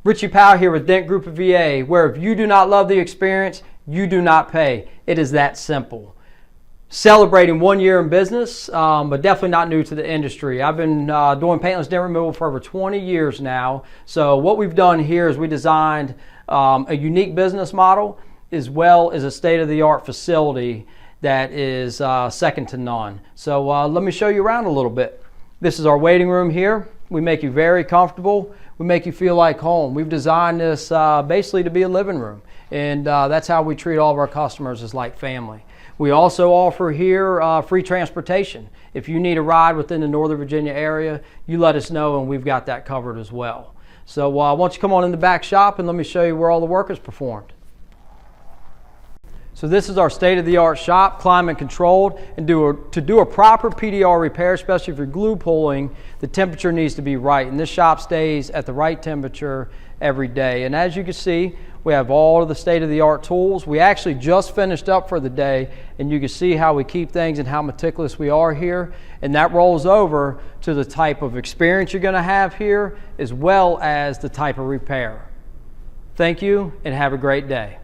Richie Powell here with Dent Group of VA, where if you do not love the experience, you do not pay. It is that simple. Celebrating 1 year in business, but definitely not new to the industry. I've been doing paintless dent removal for over 20 years now. So what we've done here is we designed a unique business model as well as a state-of-the-art facility that is second to none. So let me show you around a little bit. This is our waiting room here. We make you very comfortable. We make you feel like home. We've designed this basically to be a living room, and that's how we treat all of our customers, as like family. We also offer here free transportation. If you need a ride within the Northern Virginia area, you let us know and we've got that covered as well. So why don't you come on in the back shop and let me show you where all the work is performed. So this is our state-of-the-art shop, climate controlled, and to do a proper PDR repair, especially if you're glue pulling, the temperature needs to be right, and this shop stays at the right temperature every day. And as you can see, we have all of the state-of-the-art tools. We actually just finished up for the day, and you can see how we keep things and how meticulous we are here, and that rolls over to the type of experience you're going to have here, as well as the type of repair. Thank you, and have a great day.